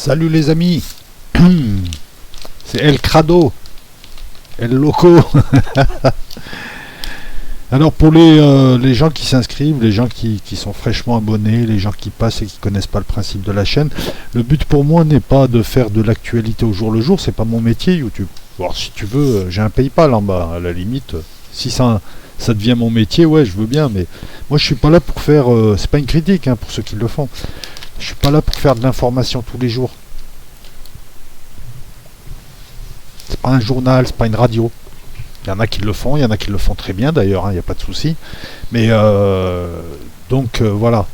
Salut les amis, c'est El Crado, El Loco. Alors pour les gens qui s'inscrivent, les gens qui sont fraîchement abonnés, les gens qui passent et qui connaissent pas le principe de la chaîne, le but pour moi n'est pas de faire de l'actualité au jour le jour, c'est pas mon métier YouTube. Alors si tu veux, j'ai un PayPal en bas, à la limite, si ça devient mon métier, ouais je veux bien, mais moi je suis pas là pour faire, c'est pas une critique pour ceux qui le font, je suis pas là pour faire de l'information tous les jours. C'est pas un journal, c'est pas une radio. Il y en a qui le font, il y en a qui le font très bien d'ailleurs, il n'y a pas de souci. Mais donc voilà.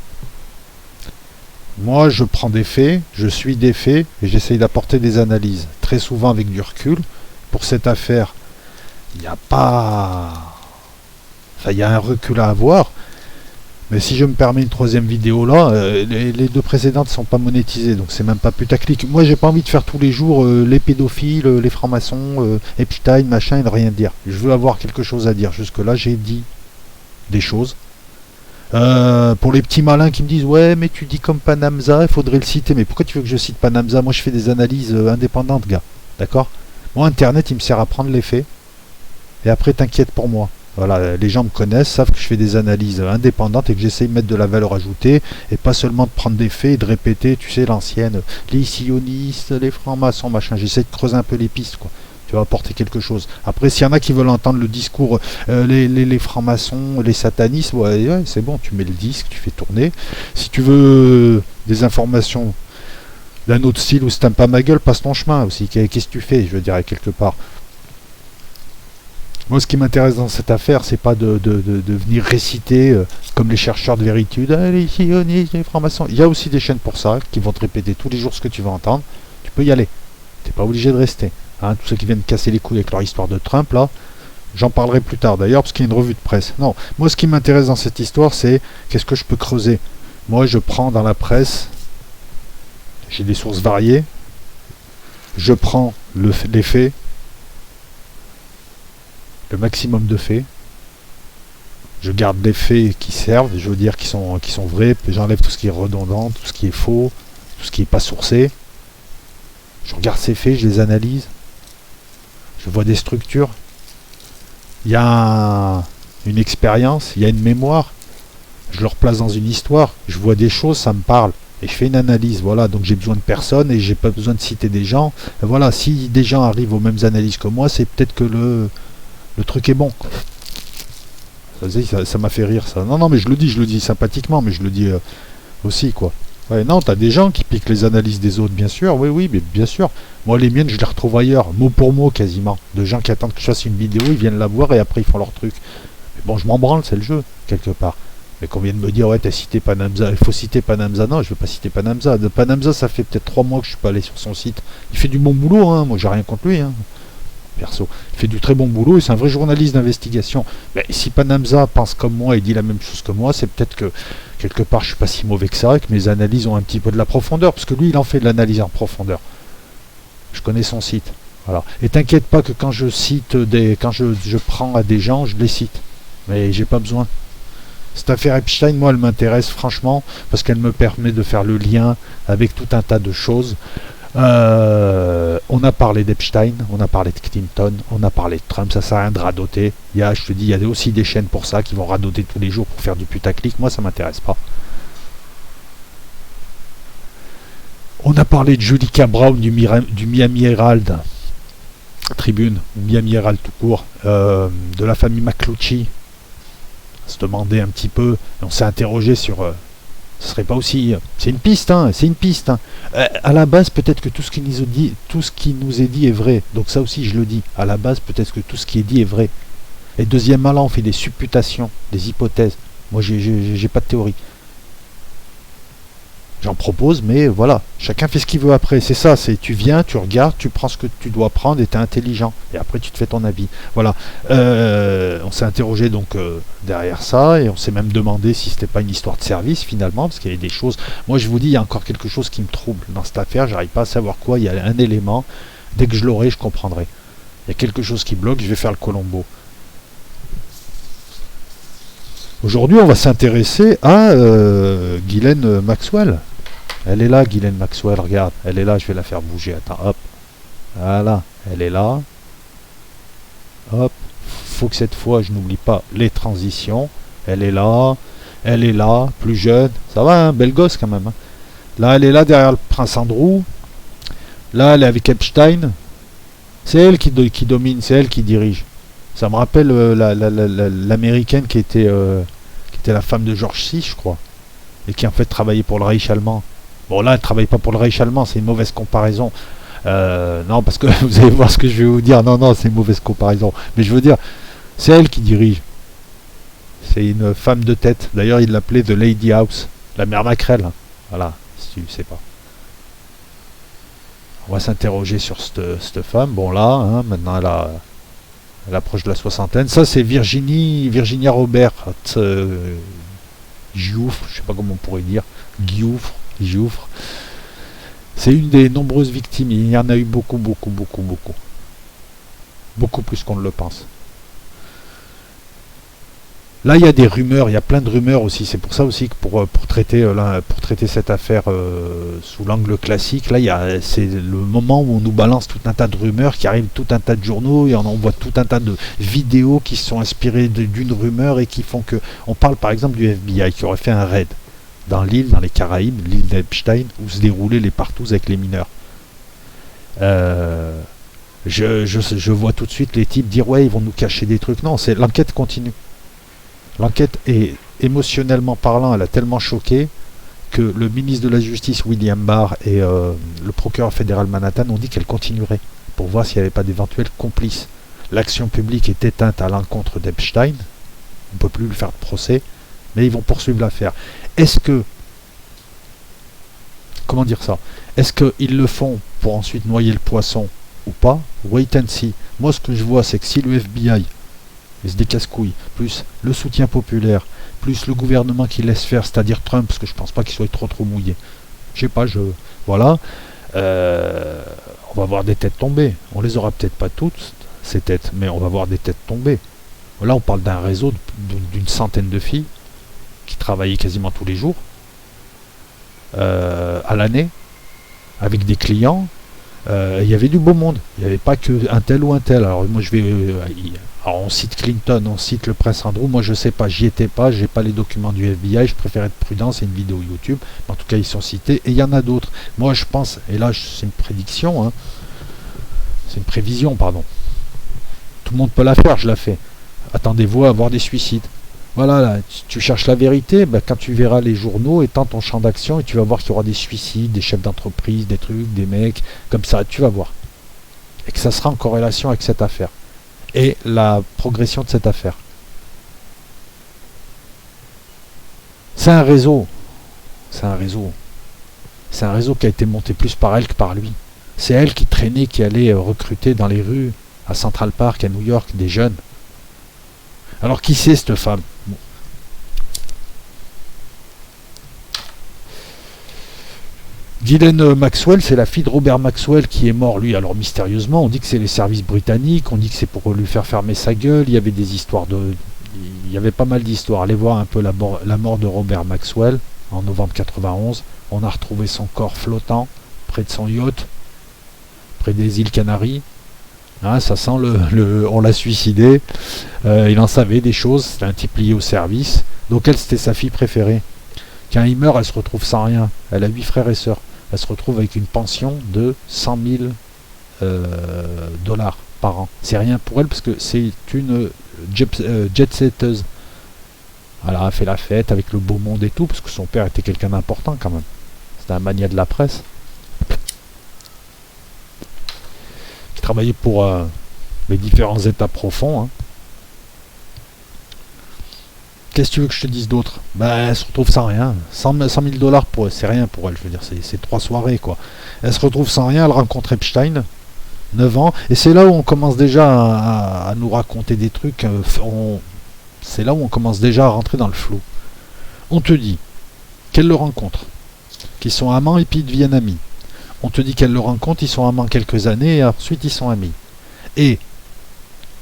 Moi je prends des faits, je suis des faits et j'essaye d'apporter des analyses. Très souvent avec du recul. Pour cette affaire, il n'y a pas... Enfin, il y a un recul à avoir. Mais si je me permets une troisième vidéo là, les deux précédentes ne sont pas monétisées, donc c'est même pas putaclic. Moi j'ai pas envie de faire tous les jours les pédophiles, les francs-maçons, Epstein, machin, et de rien dire. Je veux avoir quelque chose à dire. Jusque là j'ai dit des choses. Pour les petits malins qui me disent ouais mais tu dis comme Panamza, il faudrait le citer. Mais pourquoi tu veux que je cite Panamza? Moi je fais des analyses indépendantes, gars. D'accord? Moi internet il me sert à prendre les faits. Et après t'inquiète pour moi. Voilà, les gens me connaissent, savent que je fais des analyses indépendantes et que j'essaye de mettre de la valeur ajoutée et pas seulement de prendre des faits et de répéter, tu sais, l'ancienne, les sionistes, les francs-maçons, machin. J'essaie de creuser un peu les pistes, quoi. Tu vas apporter quelque chose. Après, s'il y en a qui veulent entendre le discours, les francs-maçons, les satanistes, ouais, c'est bon, tu mets le disque, tu fais tourner. Si tu veux des informations d'un autre style où si t'aimes pas ma gueule, passe ton chemin aussi. Qu'est-ce que tu fais, je veux dire, quelque part. Moi, ce qui m'intéresse dans cette affaire, c'est pas de venir réciter, comme les chercheurs de vérité, les sionistes, les francs-maçons. Il y a aussi des chaînes pour ça, qui vont te répéter tous les jours ce que tu vas entendre. Tu peux y aller. T'es pas obligé de rester. Tous ceux qui viennent casser les couilles avec leur histoire de Trump, là, j'en parlerai plus tard d'ailleurs, parce qu'il y a une revue de presse. Non, moi, ce qui m'intéresse dans cette histoire, c'est qu'est-ce que je peux creuser. Moi, je prends dans la presse, j'ai des sources variées, je prends les faits, le maximum de faits. Je garde les faits qui servent, je veux dire qui sont vrais, puis j'enlève tout ce qui est redondant, tout ce qui est faux, tout ce qui n'est pas sourcé. Je regarde ces faits, je les analyse. Je vois des structures. Il y a une expérience, il y a une mémoire. Je le replace dans une histoire, je vois des choses, ça me parle. Et je fais une analyse, voilà, donc j'ai besoin de personne et j'ai pas besoin de citer des gens. Et voilà, si des gens arrivent aux mêmes analyses que moi, c'est peut-être que le truc est bon. Ça m'a fait rire ça. Non mais je le dis sympathiquement, mais je le dis aussi quoi. Ouais, non, t'as des gens qui piquent les analyses des autres, bien sûr, oui, mais bien sûr. Moi les miennes je les retrouve ailleurs, mot pour mot quasiment. De gens qui attendent que je fasse une vidéo, ils viennent la voir et après ils font leur truc. Mais bon, je m'en branle, c'est le jeu, quelque part. Mais qu'on vienne me dire ouais t'as cité Panamza, il faut citer Panamza, non je veux pas citer Panamza. De Panamza ça fait peut-être 3 mois que je suis pas allé sur son site. Il fait du bon boulot, moi j'ai rien contre lui, perso. Il fait du très bon boulot et c'est un vrai journaliste d'investigation. Mais si Panamza pense comme moi et dit la même chose que moi, c'est peut-être que quelque part je suis pas si mauvais que ça et que mes analyses ont un petit peu de la profondeur, parce que lui il en fait de l'analyse en profondeur. Je connais son site. Voilà. Et t'inquiète pas que quand je cite quand je prends à des gens, je les cite. Mais j'ai pas besoin. Cette affaire Epstein, moi elle m'intéresse franchement parce qu'elle me permet de faire le lien avec tout un tas de choses. On a parlé d'Epstein, on a parlé de Clinton, on a parlé de Trump, ça sert à rien de radoter. Je te dis, il y a aussi des chaînes pour ça qui vont radoter tous les jours pour faire du putaclic. Moi, ça m'intéresse pas. On a parlé de Julica Brown du Miami Herald Tribune, Miami Herald tout court, de la famille McCluchy. On se demandait un petit peu, on s'est interrogé sur... ce serait pas aussi... C'est une piste, c'est une piste. À la base, peut-être que tout ce qui nous est dit est vrai. Donc ça aussi, je le dis. À la base, peut-être que tout ce qui est dit est vrai. Et deuxièmement, là, on fait des supputations, des hypothèses. Moi, j'ai pas de théorie. J'en propose, mais voilà. Chacun fait ce qu'il veut après. C'est ça, c'est tu viens, tu regardes, tu prends ce que tu dois prendre et tu es intelligent. Et après, tu te fais ton avis. Voilà. On s'est interrogé donc derrière ça et on s'est même demandé si c'était pas une histoire de service finalement, parce qu'il y a des choses... Moi, je vous dis, il y a encore quelque chose qui me trouble dans cette affaire. J'arrive pas à savoir quoi. Il y a un élément. Dès que je l'aurai, je comprendrai. Il y a quelque chose qui bloque. Je vais faire le Colombo. Aujourd'hui, on va s'intéresser à Ghislaine Maxwell. Elle est là, Ghislaine Maxwell, regarde. Elle est là, je vais la faire bouger. Attends, hop. Voilà, elle est là. Hop. Faut que cette fois, je n'oublie pas les transitions. Elle est là. Elle est là, plus jeune. Ça va, hein, belle gosse quand même. Hein. Là, elle est là derrière le prince Andrew. Là, elle est avec Epstein. C'est elle qui domine, c'est elle qui dirige. Ça me rappelle l'américaine qui était la femme de George VI, je crois. Et qui en fait travaillait pour le Reich allemand. Bon, là, elle travaille pas pour le Reich allemand, c'est une mauvaise comparaison. Non, parce que vous allez voir ce que je vais vous dire. Non, non, c'est une mauvaise comparaison. Mais je veux dire, c'est elle qui dirige. C'est une femme de tête. D'ailleurs, il l'appelait The Lady House. La mère Macrel. Hein. Voilà, si tu ne sais pas. On va s'interroger sur cette femme. Bon, là, hein, maintenant, elle approche de la soixantaine. Ça, c'est Virginia Robert. Gioufre, je sais pas comment on pourrait dire. Gioufre. C'est une des nombreuses victimes. Il y en a eu beaucoup. Beaucoup plus qu'on ne le pense. Là, il y a des rumeurs, il y a plein de rumeurs aussi. C'est pour ça aussi que pour traiter cette affaire sous l'angle classique, là, c'est le moment où on nous balance tout un tas de rumeurs, qui arrivent tout un tas de journaux, et on voit tout un tas de vidéos qui sont inspirées d'une rumeur et qui font que... On parle par exemple du FBI qui aurait fait un raid dans l'île, dans les Caraïbes, l'île d'Epstein, où se déroulaient les partous avec les mineurs. Je vois tout de suite les types dire « Ouais, ils vont nous cacher des trucs ». Non, l'enquête continue. L'enquête est, émotionnellement parlant, elle a tellement choqué que le ministre de la Justice, William Barr, et le procureur fédéral Manhattan ont dit qu'elle continuerait pour voir s'il n'y avait pas d'éventuels complices. L'action publique est éteinte à l'encontre d'Epstein. On ne peut plus lui faire de procès, mais ils vont poursuivre l'affaire. Est-ce que... Comment dire ça? Est-ce qu'ils le font pour ensuite noyer le poisson ou pas? Wait and see. Moi, ce que je vois, c'est que si le FBI... mais c'est des casse-couilles, plus le soutien populaire, plus le gouvernement qui laisse faire, c'est-à-dire Trump, parce que je pense pas qu'il soit trop mouillé. Je sais pas, voilà. On va voir des têtes tomber. On les aura peut-être pas toutes, ces têtes, mais on va voir des têtes tomber. Là, on parle d'un réseau d'une centaine de filles qui travaillaient quasiment tous les jours, à l'année, avec des clients. Il y avait du beau monde. Il n'y avait pas que un tel ou un tel. Alors moi je vais... alors on cite Clinton, on cite le prince Andrew. Moi je sais pas, j'y étais pas, j'ai pas les documents du FBI, je préfère être prudent, c'est une vidéo YouTube. En tout cas ils sont cités et il y en a d'autres. Moi je pense, et là c'est une prédiction, hein, c'est une prévision, pardon. Tout le monde peut la faire, je la fais. Attendez-vous à avoir des suicides. Voilà, là, tu cherches la vérité, ben, quand tu verras les journaux, étends ton champ d'action et tu vas voir qu'il y aura des suicides, des chefs d'entreprise, des trucs, des mecs, comme ça, tu vas voir. Et que ça sera en corrélation avec cette affaire. Et la progression de cette affaire. C'est un réseau. C'est un réseau. C'est un réseau qui a été monté plus par elle que par lui. C'est elle qui traînait, qui allait recruter dans les rues, à Central Park, à New York, des jeunes. Alors qui c'est cette femme? Bon. Ghislaine Maxwell, c'est la fille de Robert Maxwell qui est mort, lui, alors mystérieusement. On dit que c'est les services britanniques, on dit que c'est pour lui faire fermer sa gueule. Il y avait des histoires il y avait pas mal d'histoires. Allez voir un peu la mort de Robert Maxwell en novembre 91. On a retrouvé son corps flottant près de son yacht, près des îles Canaries. Hein, ça sent on l'a suicidé. Il en savait des choses. C'était un type lié au service. Donc elle, c'était sa fille préférée. Quand il meurt, elle se retrouve sans rien. Elle a 8 frères et sœurs. Elle se retrouve avec une pension de 100 000 dollars par an. C'est rien pour elle parce que c'est une jet-setteuse. Elle a fait la fête avec le beau monde et tout, parce que son père était quelqu'un d'important quand même. C'était un mania de la presse. Qui travaillait pour les différents états profonds. Hein. Qu'est-ce que tu veux que je te dise d'autre? Ben, elle se retrouve sans rien. 100 000 dollars, c'est rien pour elle. Je veux dire, c'est 3 soirées, quoi. Elle se retrouve sans rien, elle rencontre Epstein, 9 ans. Et c'est là où on commence déjà à nous raconter des trucs. C'est là où on commence déjà à rentrer dans le flou. On te dit qu'elle le rencontre, qu'ils sont amants et puis ils deviennent amis. On te dit qu'elle le rencontre, ils sont amants quelques années et ensuite ils sont amis. Et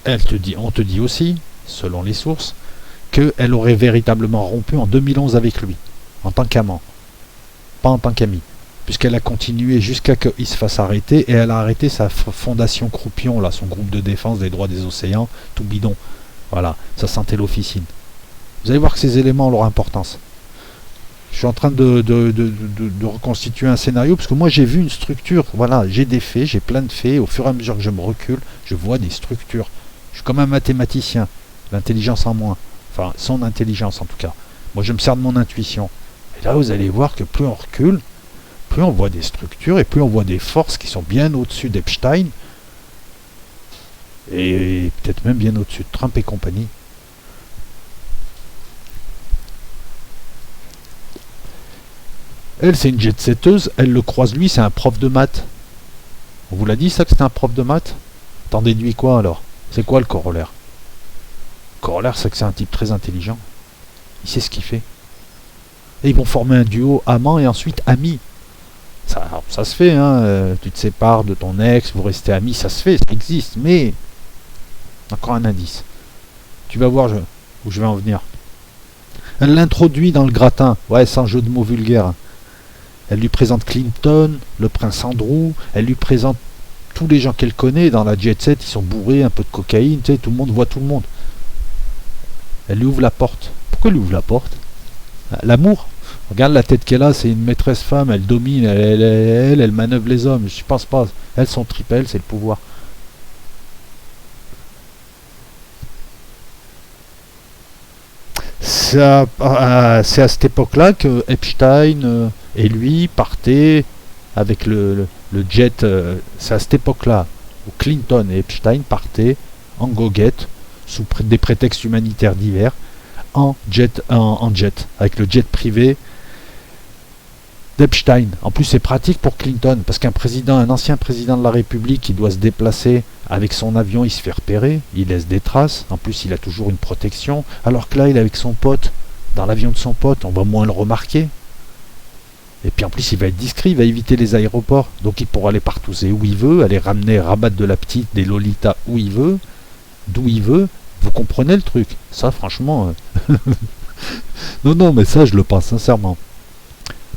on te dit aussi, selon les sources, qu'elle aurait véritablement rompu en 2011 avec lui, en tant qu'amant, pas en tant qu'ami. puisqu'elle a continué jusqu'à ce qu'il se fasse arrêter, et elle a arrêté sa fondation Croupion, là, son groupe de défense des droits des océans, tout bidon. Voilà, ça sentait l'officine. Vous allez voir que ces éléments ont leur importance. Je suis en train de reconstituer un scénario, parce que moi j'ai vu une structure, voilà, j'ai des faits, j'ai plein de faits, au fur et à mesure que je me recule, je vois des structures. Je suis comme un mathématicien, l'intelligence en moins, enfin son intelligence en tout cas. Moi je me sers de mon intuition. Et là vous allez voir que plus on recule, plus on voit des structures, et plus on voit des forces qui sont bien au-dessus d'Epstein, et peut-être même bien au-dessus de Trump et compagnie. Elle, c'est une jet-setteuse, elle le croise lui, c'est un prof de maths. On vous l'a dit ça que c'était un prof de maths? T'en déduis quoi alors? C'est quoi le corollaire? Le corollaire, c'est que c'est un type très intelligent. Il sait ce qu'il fait. Et ils vont former un duo amant et ensuite ami. Ça se fait, hein. Tu te sépares de ton ex, vous restez amis, ça se fait, ça existe. Mais, encore un indice. Tu vas voir où je vais en venir. Elle l'introduit dans le gratin. Ouais, sans jeu de mots vulgaire. Elle lui présente Clinton, le prince Andrew, elle lui présente tous les gens qu'elle connaît dans la jet set, ils sont bourrés, un peu de cocaïne, tu sais, tout le monde voit tout le monde. Elle lui ouvre la porte. Pourquoi elle lui ouvre la porte? L'amour. Regarde la tête qu'elle a, c'est une maîtresse femme, elle domine, elle manœuvre les hommes, je pense pas. Elle, son trip, elle, c'est le pouvoir. C'est à cette époque-là que Epstein et lui partaient avec le jet. C'est à cette époque-là où Clinton et Epstein partaient en goguette sous des prétextes humanitaires divers en jet, avec le jet privé d'Epstein. En plus, c'est pratique pour Clinton parce qu'un président, un ancien président de la République, qui doit se déplacer avec son avion, il se fait repérer, il laisse des traces. En plus, il a toujours une protection. Alors que là, il est avec son pote, dans l'avion de son pote, on va moins le remarquer. Et puis en plus, il va être discret, il va éviter les aéroports. Donc il pourra aller partout où il veut, aller ramener, rabattre de la petite, des Lolita où il veut, d'où il veut. Vous comprenez le truc? Ça, franchement... non, mais ça, je le pense sincèrement.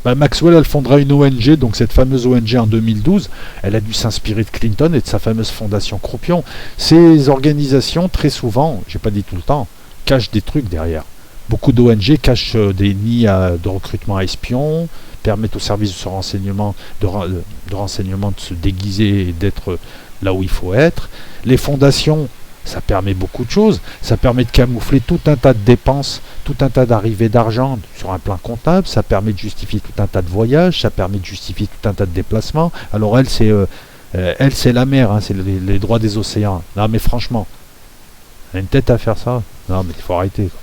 Maxwell, elle fondera une ONG, donc cette fameuse ONG en 2012, elle a dû s'inspirer de Clinton et de sa fameuse fondation Croupion. Ces organisations, très souvent, j'ai pas dit tout le temps, cachent des trucs derrière. Beaucoup d'ONG cachent des nids de recrutement à espions, permettent aux services de renseignement de se déguiser et d'être là où il faut être. Les fondations, ça permet beaucoup de choses. Ça permet de camoufler tout un tas de dépenses, tout un tas d'arrivées d'argent sur un plan comptable. Ça permet de justifier tout un tas de voyages. Ça permet de justifier tout un tas de déplacements. Alors elle, c'est la mer, hein, c'est les droits des océans. Non, mais franchement, elle a une tête à faire ça. Non, mais il faut arrêter, quoi.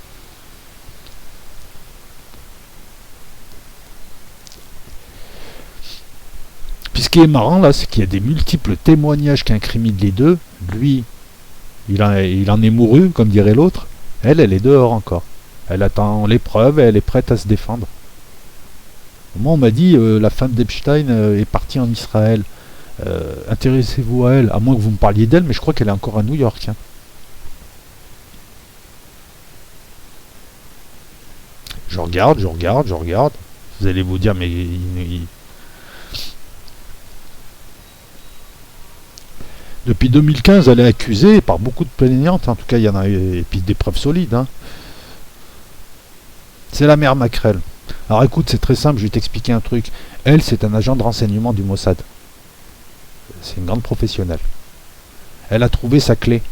Puis ce qui est marrant là, c'est qu'il y a des multiples témoignages qui incriminent les deux. Lui, il en est mouru, comme dirait l'autre. Elle est dehors encore. Elle attend les preuves et elle est prête à se défendre. Moi, on m'a dit, la femme d'Epstein est partie en Israël. Intéressez-vous à elle, à moins que vous me parliez d'elle, mais je crois qu'elle est encore à New York. Hein. Je regarde. Vous allez vous dire, mais depuis 2015, elle est accusée par beaucoup de plaignantes. En tout cas, il y en a et puis des preuves solides. Hein. C'est la mère Macrel. Alors écoute, c'est très simple, je vais t'expliquer un truc. Elle, c'est un agent de renseignement du Mossad. C'est une grande professionnelle. Elle a trouvé sa clé.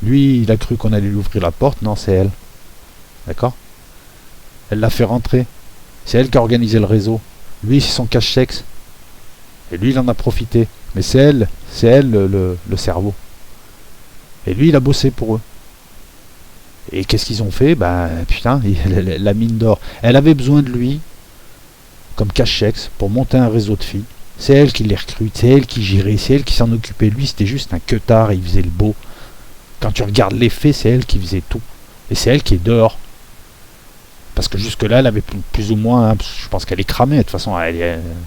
Lui, il a cru qu'on allait lui ouvrir la porte. Non, c'est elle. D'accord? Elle l'a fait rentrer. C'est elle qui a organisé le réseau. Lui, c'est son cache-sexe. Et lui, il en a profité. Mais c'est elle le cerveau. Et lui, il a bossé pour eux. Et qu'est-ce qu'ils ont fait? Putain, la mine d'or. Elle avait besoin de lui, comme cache-sexe, pour monter un réseau de filles. C'est elle qui les recrute, c'est elle qui gérait, c'est elle qui s'en occupait. Lui, c'était juste un queutard et il faisait le beau. Quand tu regardes les faits, c'est elle qui faisait tout. Et c'est elle qui est dehors. Parce que jusque-là, elle avait plus ou moins... Hein, je pense qu'elle est cramée. De toute façon,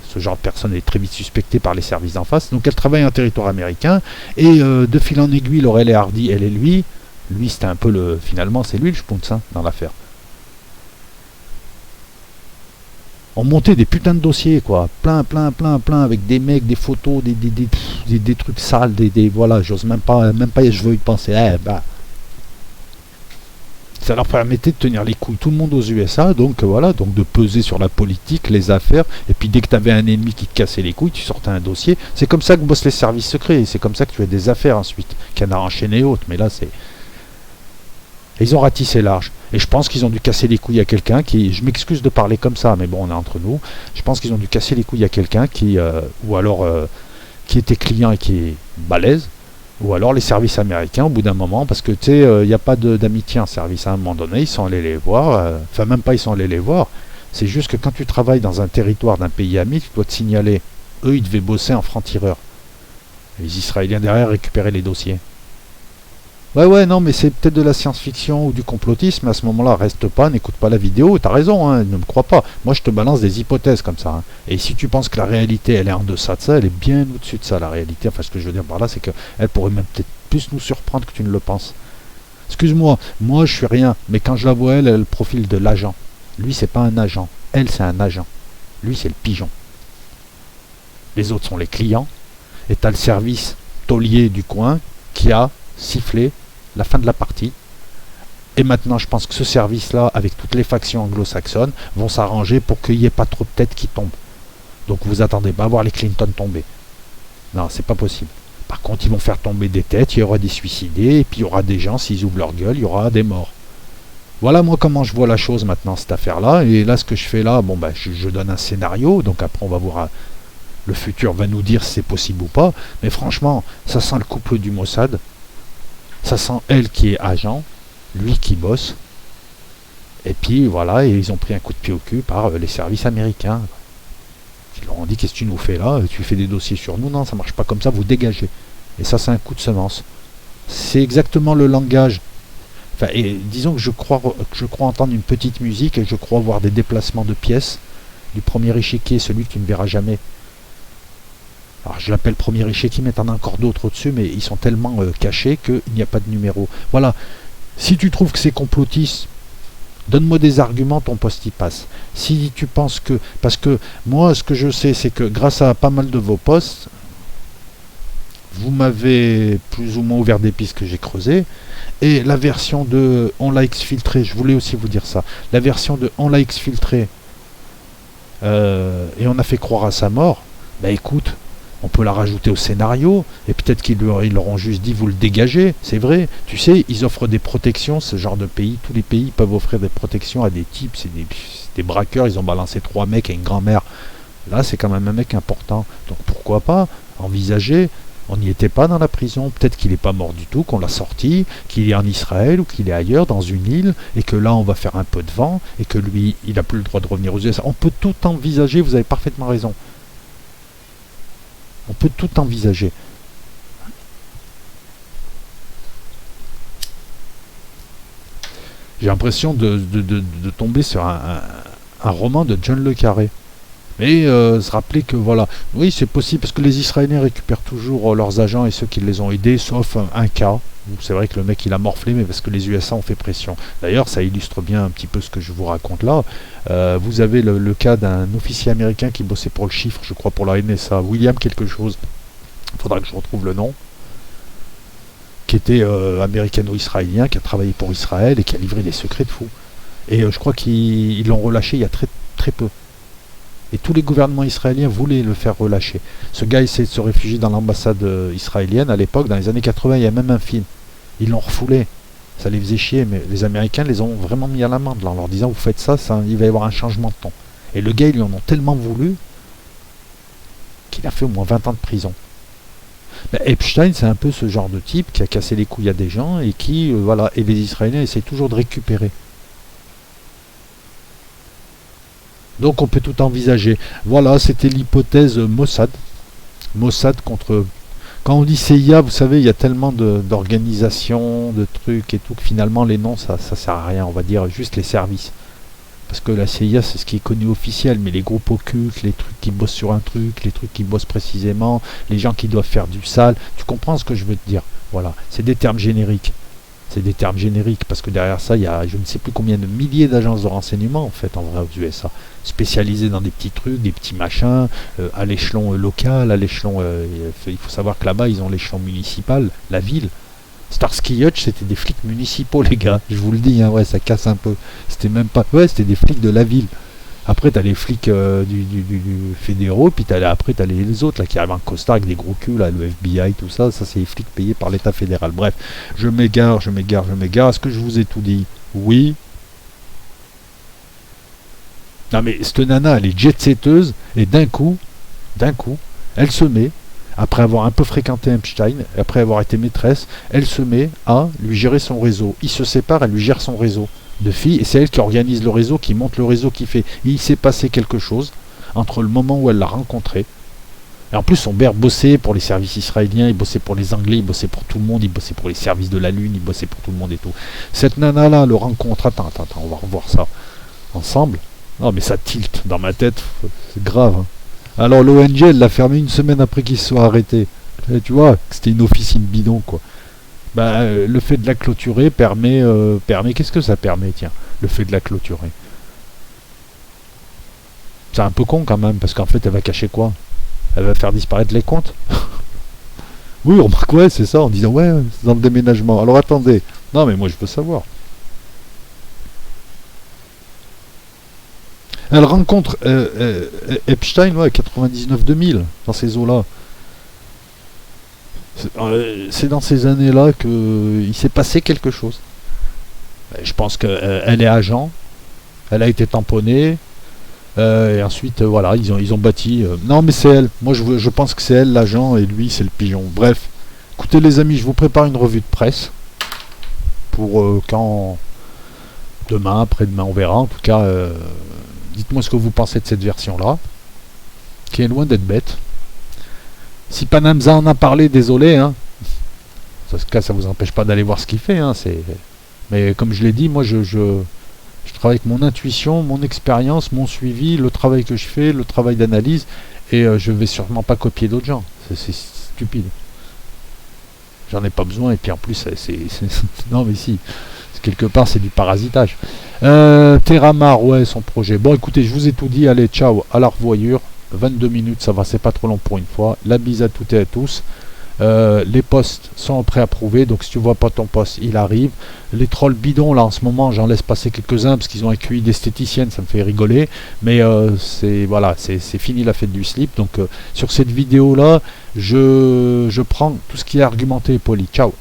ce genre de personne est très vite suspectée par les services d'en face. Donc elle travaille en territoire américain. Et de fil en aiguille, Laurel et Hardy, elle et lui... Lui, c'était un peu finalement, c'est lui le Spuntz, hein, dans l'affaire. On montait des putains de dossiers, quoi. Plein, plein, plein, plein, avec des mecs, des photos, des trucs sales, voilà, j'ose même pas, je veux y penser. Ça leur permettait de tenir les couilles tout le monde aux USA, donc voilà, donc de peser sur la politique, les affaires, et puis dès que tu avais un ennemi qui te cassait les couilles, tu sortais un dossier. C'est comme ça que bossent les services secrets, c'est comme ça que tu as des affaires ensuite, Canard enchaîné et autres, mais là c'est... Et ils ont ratissé large. Et je pense qu'ils ont dû casser les couilles à quelqu'un qui... Je m'excuse de parler comme ça, mais bon, on est entre nous. Je pense qu'ils ont dû casser les couilles à quelqu'un qui... ou alors qui était client et qui est balèze. Ou alors les services américains au bout d'un moment, parce que tu sais, il n'y a pas d'amitié en service. À un moment donné, ils sont allés les voir. Enfin, même pas ils sont allés les voir. C'est juste que quand tu travailles dans un territoire d'un pays ami, tu dois te signaler. Eux, ils devaient bosser en franc-tireur. Les Israéliens derrière récupéraient les dossiers. Ouais, non, mais c'est peut-être de la science-fiction ou du complotisme. À ce moment-là, reste pas, n'écoute pas la vidéo. T'as raison, hein, ne me crois pas. Moi, je te balance des hypothèses comme ça. Hein. Et si tu penses que la réalité, elle est en deçà de ça, elle est bien au-dessus de ça, la réalité. Enfin, ce que je veux dire par là, c'est qu'elle pourrait même peut-être plus nous surprendre que tu ne le penses. Excuse-moi, moi, je suis rien. Mais quand je la vois, elle a le profil de l'agent. Lui, c'est pas un agent. Elle, c'est un agent. Lui, c'est le pigeon. Les autres sont les clients. Et t'as le service taulier du coin qui a sifflé la fin de la partie. Et maintenant, je pense que ce service-là, avec toutes les factions anglo-saxonnes, vont s'arranger pour qu'il n'y ait pas trop de têtes qui tombent. Donc vous attendez pas à voir les Clinton tomber. Non, c'est pas possible. Par contre, ils vont faire tomber des têtes, il y aura des suicidés, et puis il y aura des gens, s'ils ouvrent leur gueule, il y aura des morts. Voilà moi comment je vois la chose maintenant, cette affaire-là. Et là, ce que je fais là, bon ben, je donne un scénario, donc après on va voir... Le futur va nous dire si c'est possible ou pas. Mais franchement, ça sent le couple du Mossad. Ça sent elle qui est agent, lui qui bosse. Et puis voilà, et ils ont pris un coup de pied au cul par les services américains. Ils leur ont dit, qu'est-ce que tu nous fais là? Tu fais des dossiers sur nous? Non, ça marche pas comme ça, vous dégagez. Et ça, c'est un coup de semence. C'est exactement le langage. Enfin, et disons que je crois entendre une petite musique et je crois voir des déplacements de pièces du premier échiquier, celui que tu ne verras jamais. Alors je l'appelle premier échiquier, mais t'en as encore d'autres au-dessus, mais ils sont tellement cachés qu'il n'y a pas de numéro. Voilà. Si tu trouves que c'est complotiste, donne-moi des arguments, ton poste y passe. Si tu penses que... Parce que moi, ce que je sais, c'est que grâce à pas mal de vos posts, vous m'avez plus ou moins ouvert des pistes que j'ai creusées. Et la version de On l'a exfiltré, je voulais aussi vous dire ça. La version de On l'a exfiltré, et on a fait croire à sa mort, bah écoute... On peut la rajouter au scénario, et peut-être qu'ils leur ont juste dit vous le dégagez, c'est vrai. Tu sais, ils offrent des protections, ce genre de pays. Tous les pays peuvent offrir des protections à des types, c'est des braqueurs, ils ont balancé 3 mecs et une grand-mère. Là, c'est quand même un mec important. Donc pourquoi pas envisager, on n'y était pas dans la prison, peut-être qu'il n'est pas mort du tout, qu'on l'a sorti, qu'il est en Israël ou qu'il est ailleurs, dans une île, et que là, on va faire un peu de vent, et que lui, il n'a plus le droit de revenir aux USA. On peut tout envisager, vous avez parfaitement raison. On peut tout envisager. J'ai l'impression de tomber sur un roman de John le Carré. Mais se rappeler que voilà, oui c'est possible parce que les Israéliens récupèrent toujours leurs agents et ceux qui les ont aidés, sauf un cas. C'est vrai que le mec il a morflé, mais parce que les USA ont fait pression. D'ailleurs, ça illustre bien un petit peu ce que je vous raconte là. Vous avez le cas d'un officier américain qui bossait pour le chiffre, je crois pour la NSA, William quelque chose. Il faudra que je retrouve le nom. Qui était américano-israélien, qui a travaillé pour Israël et qui a livré des secrets de fou. Et je crois qu'ils l'ont relâché il y a très, très peu. Et tous les gouvernements israéliens voulaient le faire relâcher. Ce gars essaie de se réfugier dans l'ambassade israélienne à l'époque, dans les années 80, il y a même un film. Ils l'ont refoulé. Ça les faisait chier, mais les Américains les ont vraiment mis à l'amende en leur disant vous faites ça, il va y avoir un changement de ton. Et le gars, ils lui en ont tellement voulu qu'il a fait au moins 20 ans de prison. Ben, Epstein, c'est un peu ce genre de type qui a cassé les couilles à des gens et qui, voilà, et les Israéliens essaient toujours de récupérer. Donc on peut tout envisager. Voilà, c'était l'hypothèse Mossad. Mossad contre... Quand on dit CIA, vous savez, il y a tellement d'organisations, de trucs et tout, que finalement les noms, ça sert à rien. On va dire juste les services. Parce que la CIA, c'est ce qui est connu officiel, mais les groupes occultes, les trucs qui bossent sur un truc, les trucs qui bossent précisément, les gens qui doivent faire du sale, tu comprends ce que je veux te dire. Voilà, c'est des termes génériques. C'est des termes génériques, parce que derrière ça, il y a je ne sais plus combien de milliers d'agences de renseignement, en fait, en vrai, aux USA, spécialisées dans des petits trucs, des petits machins, à l'échelon local, à l'échelon... il faut savoir que là-bas, ils ont l'échelon municipal, la ville. Starsky Hutch, c'était des flics municipaux, les gars, je vous le dis, hein, ouais, ça casse un peu. C'était même pas... Ouais, c'était des flics de la ville. Après, t'as les flics du fédéraux, puis après, t'as les autres là, qui arrivent en costard avec des gros culs, là, le FBI, tout ça. Ça, c'est les flics payés par l'État fédéral. Bref, je m'égare. Est-ce que je vous ai tout dit? Oui. Non, mais cette nana, elle est jet-setteuse, et d'un coup, elle se met, après avoir un peu fréquenté Epstein, après avoir été maîtresse, elle se met à lui gérer son réseau. Il se sépare, elle lui gère son réseau de filles, et c'est elle qui organise le réseau, qui monte le réseau, qui fait. Et il s'est passé quelque chose entre le moment où elle l'a rencontré. Et en plus, son père bossait pour les services israéliens, il bossait pour les Anglais, il bossait pour tout le monde, il bossait pour les services de la Lune, il bossait pour tout le monde et tout. Cette nana-là le rencontre. Attends, on va revoir ça ensemble. Non, mais ça tilt dans ma tête, c'est grave. Hein. Alors, l'ONG, elle l'a fermé une semaine après qu'il se soit arrêté. Et tu vois, c'était une officine bidon, quoi. Bah, le fait de la clôturer permet qu'est-ce que ça permet, tiens, le fait de la clôturer. C'est un peu con quand même, parce qu'en fait, elle va cacher quoi? Elle va faire disparaître les comptes. Oui, remarque, ouais, c'est ça, en disant, ouais, c'est dans le déménagement. Alors attendez, non mais moi je veux savoir. Elle rencontre Epstein, ouais, 99-2000, dans ces eaux-là. C'est dans ces années-là qu'il s'est passé quelque chose. Je pense qu'elle est agent, elle a été tamponnée, et ensuite, voilà, ils ont bâti... non, mais c'est elle. Moi, je pense que c'est elle l'agent, et lui, c'est le pigeon. Bref, écoutez les amis, je vous prépare une revue de presse, pour quand... Demain, après-demain, on verra. En tout cas, dites-moi ce que vous pensez de cette version-là, qui est loin d'être bête. Si Panamza en a parlé, désolé, hein. En tout cas, ça vous empêche pas d'aller voir ce qu'il fait, hein. Mais comme je l'ai dit, moi, je travaille avec mon intuition, mon expérience, mon suivi, le travail que je fais, le travail d'analyse, et je vais sûrement pas copier d'autres gens. C'est stupide. J'en ai pas besoin, et puis en plus, non mais si, quelque part c'est du parasitage. Terramar, ouais, son projet. Bon, écoutez, je vous ai tout dit, allez, ciao, à la revoyure. 22 minutes, ça va, c'est pas trop long pour une fois. La bise à toutes et à tous. Les posts sont préapprouvés, donc si tu vois pas ton post, il arrive. Les trolls bidons, là en ce moment, j'en laisse passer quelques-uns parce qu'ils ont un QI d'esthéticienne, ça me fait rigoler. Mais voilà, c'est fini la fête du slip. Donc sur cette vidéo là, je prends tout ce qui est argumenté et poli. Ciao.